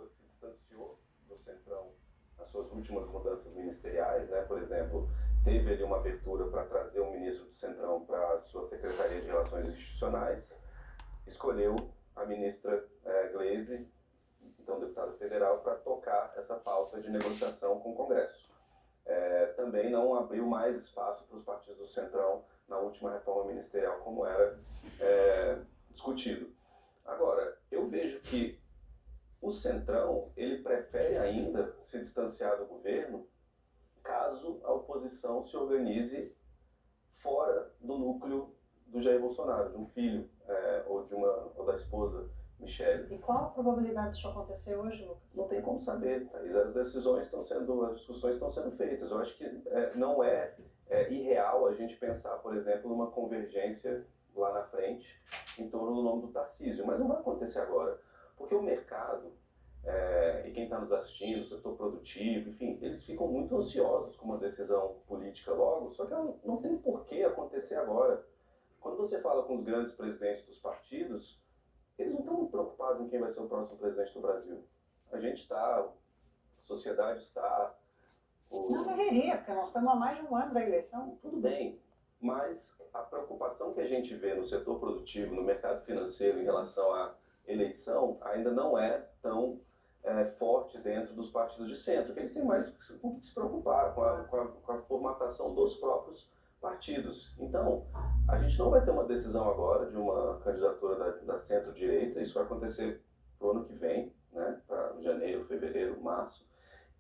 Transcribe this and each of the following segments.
que se distanciou do Centrão nas suas últimas mudanças ministeriais, né? Por exemplo, teve ali uma abertura para trazer um ministro do Centrão para a sua Secretaria de Relações Institucionais, escolheu a ministra Gleisi, então deputada federal, para tocar essa pauta de negociação com o Congresso. Também não abriu mais espaço para os partidos do Centrão na última reforma ministerial, como era discutido. Agora, eu vejo que o Centrão, ele prefere ainda se distanciar do governo caso a oposição se organize fora do núcleo do Jair Bolsonaro, de um filho ou da esposa Michele. E qual a probabilidade disso acontecer hoje, Lucas? Não tem como saber, Thaís. As discussões estão sendo feitas. Eu acho que não é irreal a gente pensar, por exemplo, numa convergência lá na frente em torno do nome do Tarcísio, mas não vai acontecer agora, porque o mercado e quem está nos assistindo, o setor produtivo, enfim, eles ficam muito ansiosos com uma decisão política logo, só que não tem por que acontecer agora. Quando você fala com os grandes presidentes dos partidos, eles não estão muito preocupados em quem vai ser o próximo presidente do Brasil. A gente está, a sociedade está... Não deveria, porque nós estamos há mais de um ano da eleição. Tudo bem, mas a preocupação que a gente vê no setor produtivo, no mercado financeiro em relação à eleição, ainda não é tão forte dentro dos partidos de centro, que eles têm mais com que se preocupar, com a formatação dos próprios partidos. Então, a gente não vai ter uma decisão agora de uma candidatura da centro-direita, isso vai acontecer pro ano que vem, né, para janeiro, fevereiro, março,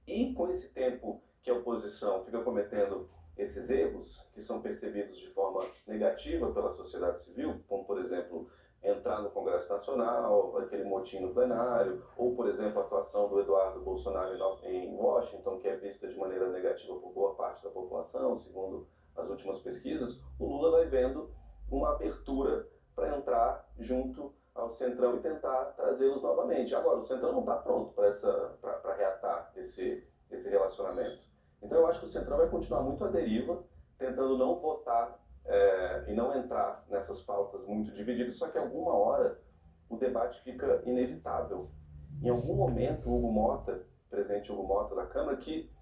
e com esse tempo que a oposição fica cometendo esses erros, que são percebidos de forma negativa pela sociedade civil, como, por exemplo, entrar no Congresso Nacional, aquele motim no plenário, ou, por exemplo, a atuação do Eduardo Bolsonaro em Washington, que é vista de maneira negativa por boa parte da população, segundo as últimas pesquisas, o Lula vai vendo uma abertura para entrar junto ao Centrão e tentar trazê-los novamente. Agora, o Centrão não está pronto para reatar esse relacionamento. Então, eu acho que o Centrão vai continuar muito à deriva, tentando não votar e não entrar nessas pautas muito divididas, só que alguma hora o debate fica inevitável. Em algum momento, o presidente Hugo Mota da Câmara, que,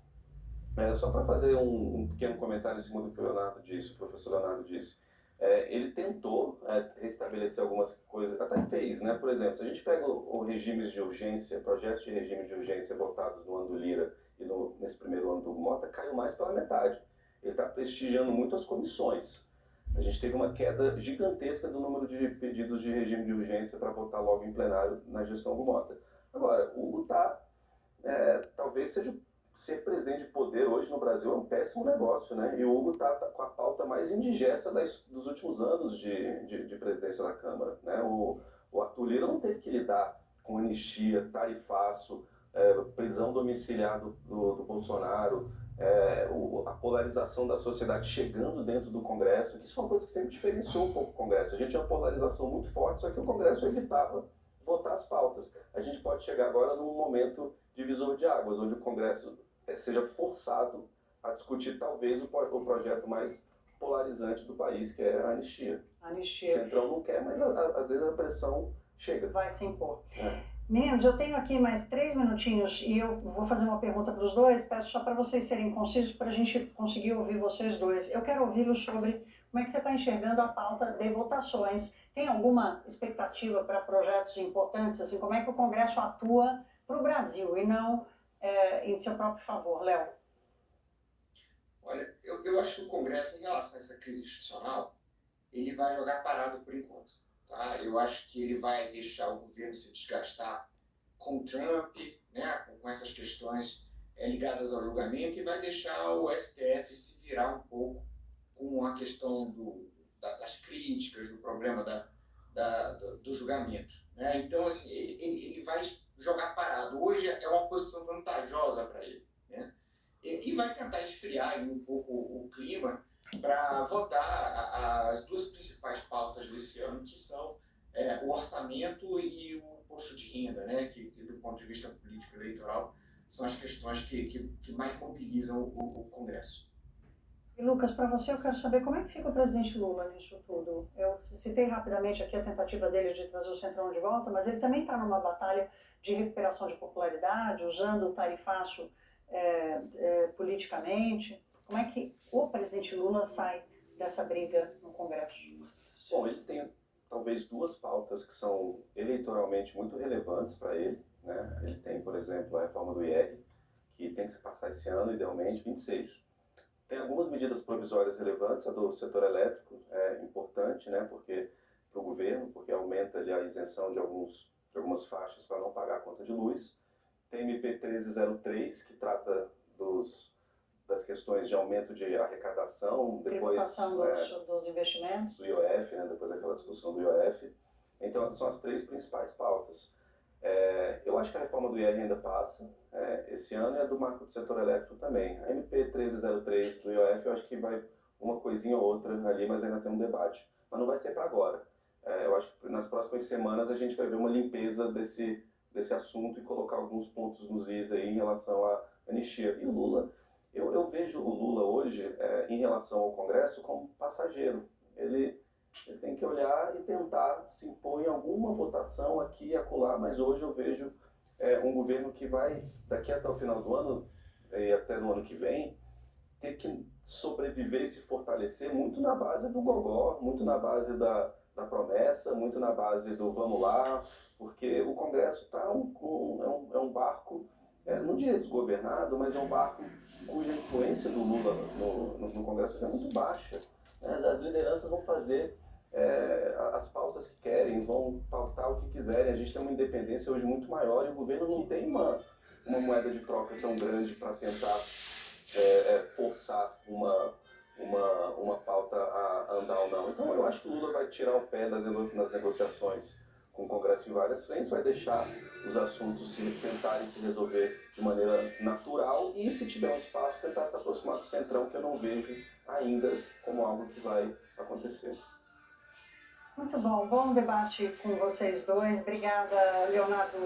só para fazer um pequeno comentário em cima do que o professor Leonardo disse, ele tentou restabelecer algumas coisas, até fez, né? Por exemplo, se a gente pega regimes de urgência, projetos de regime de urgência votados no ano do Lira e nesse primeiro ano do Hugo Mota, caiu mais pela metade. Ele está prestigiando muito as comissões. A gente teve uma queda gigantesca do número de pedidos de regime de urgência para votar logo em plenário na gestão Hugo Mota. Agora, o Hugo talvez ser presidente de poder hoje no Brasil é um péssimo negócio, né? E o Hugo está com a pauta mais indigesta dos últimos anos de presidência da Câmara, né? O Arthur Lira não teve que lidar com anistia, tarifaço, prisão domiciliar do Bolsonaro, a polarização da sociedade chegando dentro do Congresso, que isso é uma coisa que sempre diferenciou um pouco o Congresso. A gente tinha uma polarização muito forte, só que o Congresso evitava votar as pautas. A gente pode chegar agora num momento divisor de águas, onde o Congresso seja forçado a discutir talvez o projeto mais polarizante do país, que é a anistia. Anistia. O Centrão não quer, mas às vezes a pressão chega. Vai se impor. Meninos, eu tenho aqui mais 3 minutinhos e eu vou fazer uma pergunta para os dois, peço só para vocês serem concisos para a gente conseguir ouvir vocês dois. Eu quero ouvi-los sobre como é que você está enxergando a pauta de votações. Tem alguma expectativa para projetos importantes, assim, como é que o Congresso atua para o Brasil e não em seu próprio favor? Léo? Olha, eu acho que o Congresso, em relação a essa crise institucional, ele vai jogar parado por enquanto. Tá? Eu acho que ele vai deixar o governo se desgastar com o Trump, né, com essas questões ligadas ao julgamento, e vai deixar o STF se virar um pouco com a questão das críticas, do problema do julgamento. Né? Então, assim, ele vai jogar parado. Hoje é uma posição vantajosa para ele. Né? E vai tentar esfriar um pouco o clima para votar as duas principais pautas desse ano, que são o orçamento e o imposto de renda, né? Que do ponto de vista político-eleitoral são as questões que mais mobilizam o Congresso. E Lucas, para você eu quero saber como é que fica o presidente Lula nisso tudo. Eu citei rapidamente aqui a tentativa dele de trazer o Centrão de volta, mas ele também está numa batalha de recuperação de popularidade, usando o tarifaço politicamente. Como é que o presidente Lula sai dessa briga no Congresso? Bom, ele tem talvez duas pautas que são eleitoralmente muito relevantes para ele, né? Ele tem, por exemplo, a reforma do IR, que tem que passar esse ano, idealmente, 26. Tem algumas medidas provisórias relevantes, a do setor elétrico é importante, né? Porque para o governo, porque aumenta ali a isenção de algumas faixas para não pagar a conta de luz. Tem MP 1303, que trata das questões de aumento de arrecadação, depois Tributação dos investimentos. do IOF, né, depois daquela discussão do IOF. Então, são as três principais pautas. Eu acho que a reforma do IR ainda passa esse ano, e a do marco do setor elétrico também. A MP 1303 do IOF, eu acho que vai uma coisinha ou outra ali, mas ainda tem um debate. Mas não vai ser para agora. Eu acho que nas próximas semanas a gente vai ver uma limpeza desse assunto e colocar alguns pontos nos is aí em relação à anistia. E o Lula, eu vejo o Lula hoje, em relação ao Congresso, como passageiro. Ele tem que olhar e tentar se impor em alguma votação aqui e acolá, mas hoje eu vejo um governo que vai, daqui até o final do ano e até no ano que vem, ter que sobreviver e se fortalecer muito na base do gogó, muito na base da promessa, muito na base do vamos lá, porque o Congresso é um barco, não diria desgovernado, mas é um barco cuja influência do Lula no Congresso é muito baixa. As lideranças vão fazer as pautas que querem, vão pautar o que quiserem. A gente tem uma independência hoje muito maior e o governo não tem uma moeda de troca tão grande para tentar forçar uma pauta a andar ou não. Então eu acho que o Lula vai tirar o pé nas negociações com o Congresso em várias frentes, vai deixar os assuntos tentarem se resolver de maneira natural e, se tiver um espaço, tentar se aproximar do Centrão, que eu não vejo ainda como algo que vai acontecer. Muito bom debate com vocês dois. Obrigada, Leonardo